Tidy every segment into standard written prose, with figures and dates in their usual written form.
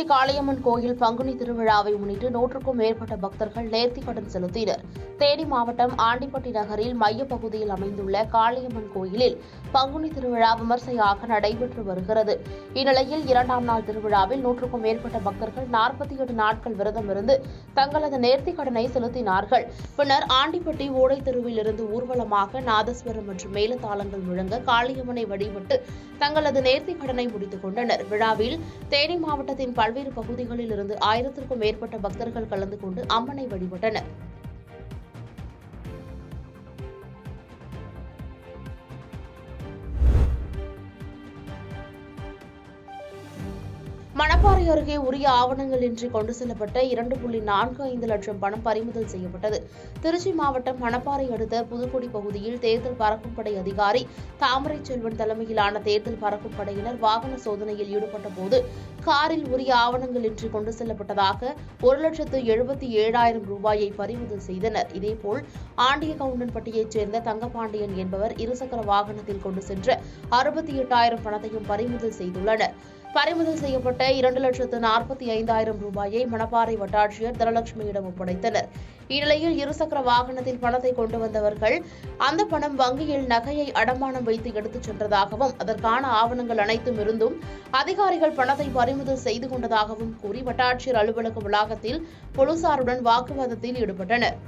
ஆண்டிப்பட்டி காளியம்மன் கோயில் பங்குனி திருவிழாவை முன்னிட்டு 100க்கும் மேற்பட்ட பக்தர்கள் நேர்த்திக்கடன் செலுத்தினர். தேனி மாவட்டம் ஆண்டிப்பட்டி நகரில் மையப்பகுதியில் அமைந்துள்ள காளியம்மன் கோயிலில் பங்குனி திருவிழா விமர்சையாக நடைபெற்று வருகிறது. இந்நிலையில் 2ஆம் நாள் திருவிழாவில் 100க்கும் மேற்பட்ட பக்தர்கள் 48 நாட்கள் விரதம் இருந்து தங்களது நேர்த்திக்கடனை செலுத்தினார்கள். பின்னர் ஆண்டிப்பட்டி ஓடை தெருவில் இருந்து ஊர்வலமாக நாதஸ்வரம் மற்றும் மேளதாளங்கள் முழங்க காளியம்மனை வழிபட்டு தங்களது நேர்த்திக்கடனை முடித்துக் கொண்டனர். விழாவில் தேனி மாவட்டத்தின் பல்வேறு பகுதிகளில் இருந்து 1000க்கும் மேற்பட்ட பக்தர்கள் கலந்து கொண்டு அம்மனை வழிபட்டனர். மணப்பாறை அருகே உரிய ஆவணங்கள் இன்றி கொண்டு செல்லப்பட்ட 2.45 லட்சம் பணம் பறிமுதல் செய்யப்பட்டது. திருச்சி மாவட்டம் மணப்பாறை அடுத்த புதுக்குடி பகுதியில் தேர்தல் பறக்கும் படை அதிகாரி தாமரை செல்வன் தலைமையிலான தேர்தல் பறக்கும் படையினர் வாகன சோதனையில் ஈடுபட்ட போது காரில் உரிய ஆவணங்கள் இன்றி கொண்டு செல்லப்பட்டதாக 1,77,000 ரூபாயை பறிமுதல் செய்தனர். இதேபோல் ஆண்டியகவுண்டன்பட்டியைச் சேர்ந்த தங்கபாண்டியன் என்பவர் இருசக்கர வாகனத்தில் கொண்டு சென்ற 68,000 பணத்தையும் பறிமுதல் செய்துள்ளனர். பறிமுதல் செய்யப்பட்ட 2,45,000 ரூபாயை மணப்பாறை வட்டாட்சியர் தனலட்சுமியிடம் ஒப்படைத்தனர். இந்நிலையில் இருசக்கர வாகனத்தில் பணத்தை கொண்டு வந்தவர்கள் அந்த பணம் வங்கியில் நகையை அடமானம் வைத்து எடுத்துச் சென்றதாகவும் அதற்கான ஆவணங்கள் அனைத்தும் இருந்தும் அதிகாரிகள் பணத்தை பறிமுதல் செய்து கொண்டதாகவும் கூறி வட்டாட்சியர் அலுவலக வளாகத்தில் போலீசாருடன் வாக்குவாதத்தில் ஈடுபட்டனர்.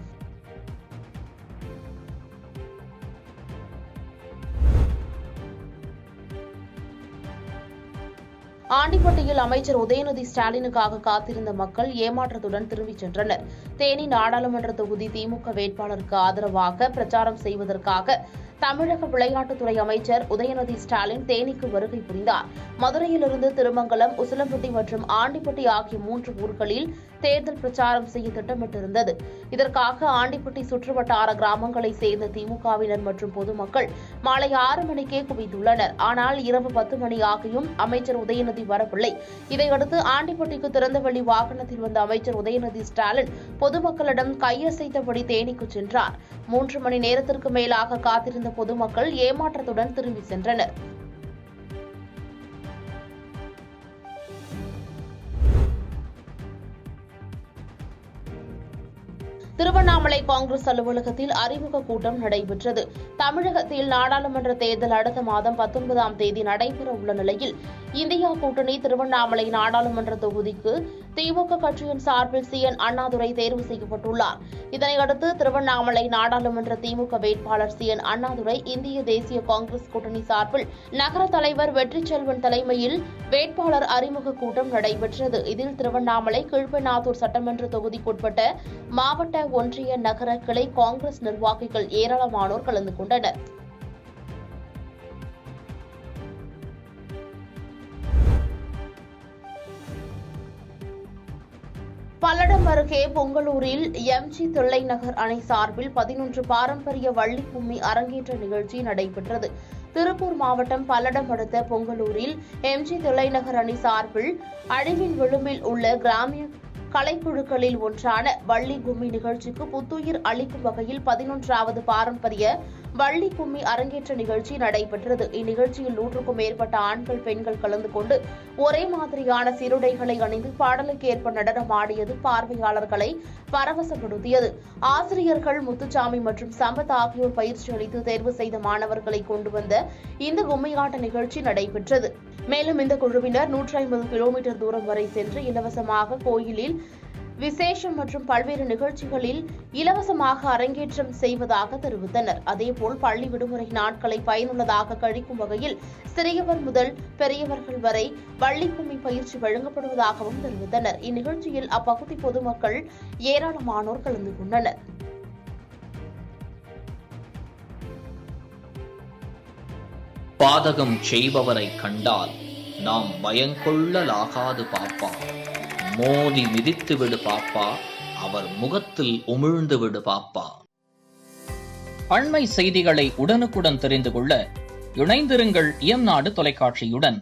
ஆண்டிப்பட்டியில் அமைச்சர் உதயநிதி ஸ்டாலினுக்காக காத்திருந்த மக்கள் ஏமாற்றத்துடன் திரும்பிச் சென்றனர். தேனி நாடாளுமன்ற தொகுதி திமுக வேட்பாளருக்கு ஆதரவாக பிரச்சாரம் செய்வதற்காக தமிழக விளையாட்டுத்துறை அமைச்சர் உதயநிதி ஸ்டாலின் தேனிக்கு வருகை புரிந்தார். மதுரையிலிருந்து திருமங்கலம், உசிலம்பட்டி மற்றும் ஆண்டிப்பட்டி ஆகிய 3 ஊர்களில் தேர்தல் பிரச்சாரம் செய்ய திட்டமிட்டிருந்தது. இதற்காக ஆண்டிப்பட்டி சுற்றுவட்டார கிராமங்களைச் சேர்ந்த திமுகவினர் மற்றும் பொதுமக்கள் மாலை 6 மணிக்கே குவித்துள்ளனர். ஆனால் இரவு 10 மணி ஆகியும் அமைச்சர் உதயநிதி வரவில்லை. இதையடுத்து ஆண்டிப்பட்டிக்கு திறந்தவெளி வாகனத்தில் வந்த அமைச்சர் உதயநிதி ஸ்டாலின் பொதுமக்களிடம் கையசைத்தபடி தேனிக்கு சென்றார். 3 மணி நேரத்திற்கு மேலாக காத்திருந்த பொதுமக்கள் ஏமாற்றத்துடன் திரும்பி சென்றனர். திருவண்ணாமலை காங்கிரஸ் அலுவலகத்தில் அறிமுக கூட்டம் நடைபெற்றது. தமிழகத்தில் நாடாளுமன்ற தேர்தல் அடுத்த மாதம் 19ஆம் தேதி நடைபெற உள்ள நிலையில் இந்தியா கூட்டணி திருவண்ணாமலை நாடாளுமன்ற தொகுதிக்கு திமுக கட்சியின் சார்பில் CN அண்ணாதுரை தேர்வு செய்யப்பட்டுள்ளார். இதனையடுத்து திருவண்ணாமலை நாடாளுமன்ற திமுக வேட்பாளர் CN அண்ணாதுரை இந்திய தேசிய காங்கிரஸ் கூட்டணி சார்பில் நகர தலைவர் வெற்றிச்செல்வன் தலைமையில் வேட்பாளர் அறிமுக கூட்டம் நடைபெற்றது. இதில் திருவண்ணாமலை கீழ்பெண்ணாத்தூர் சட்டமன்ற தொகுதிக்குட்பட்ட மாவட்ட, ஒன்றிய, நகர கிளை காங்கிரஸ் நிர்வாகிகள் ஏராளமானோர் கலந்து கொண்டனர். பல்லடம் அருகே பொங்கலூரில் MG தில்லைநகர் அணை சார்பில் 11 பாரம்பரிய வள்ளி கும்மி அரங்கேற்ற நிகழ்ச்சி நடைபெற்றது. திருப்பூர் மாவட்டம் பல்லடம் அடுத்த பொங்கலூரில் MG தில்லைநகர் அணி சார்பில் அழிவின் விளிம்பில் உள்ள கிராமிய கலைக்குழுக்களில் ஒன்றான வள்ளி கும்மி நிகழ்ச்சிக்கு புத்துயிர் அளிக்கும் வகையில் 11வது பாரம்பரிய வள்ளி கும்மி அரங்கேற்ற நிகழ்ச்சி நடைபெற்றது. இந்நிகழ்ச்சியில் 100க்கும் மேற்பட்ட ஆண்கள், பெண்கள் கலந்து கொண்டு ஒரே மாதிரியான சீருடைகளை அணிந்து பாடலுக்கு ஏற்ப நடனம் ஆடியது பார்வையாளர்களை பரவசப்படுத்தியது. ஆசிரியர்கள் முத்துசாமி மற்றும் சம்பத் ஆகியோர் பயிற்சி அளித்து தேர்வு செய்த மாணவர்களை கொண்டு வந்த இந்த கும்மியாட்ட நிகழ்ச்சி நடைபெற்றது. மேலும் இந்த குழுவினர் 150 கிலோமீட்டர் தூரம் வரை சென்று இலவசமாக கோயிலில் விசேஷம் மற்றும் பல்வேறு நிகழ்ச்சிகளில் இலவசமாக அரங்கேற்றம் செய்வதாக தெரிவித்தனர். அதேபோல் பள்ளி விடுமுறை நாட்களை பயனுள்ளதாக கழிக்கும் வகையில் சிறியவர் முதல் பெரியவர்கள் வரை வள்ளி கும்மி பயிற்சி வழங்கப்படுவதாகவும் தெரிவித்தனர். இந்நிகழ்ச்சியில் அப்பகுதி பொதுமக்கள் ஏராளமானோர் கலந்து கொண்டனர். பாதகம் செய்பவரை கண்டால் நாம் பயங்கொள்ளலாகாது பாப்பா. மோதி மிதித்து விடு பாப்பா, அவர் முகத்தில் உமிழ்ந்து விடு பாப்பா. அண்மை செய்திகளை உடனுக்குடன் தெரிந்து கொள்ள இணைந்திருங்கள் இயம்நாடு தொலைக்காட்சியுடன்.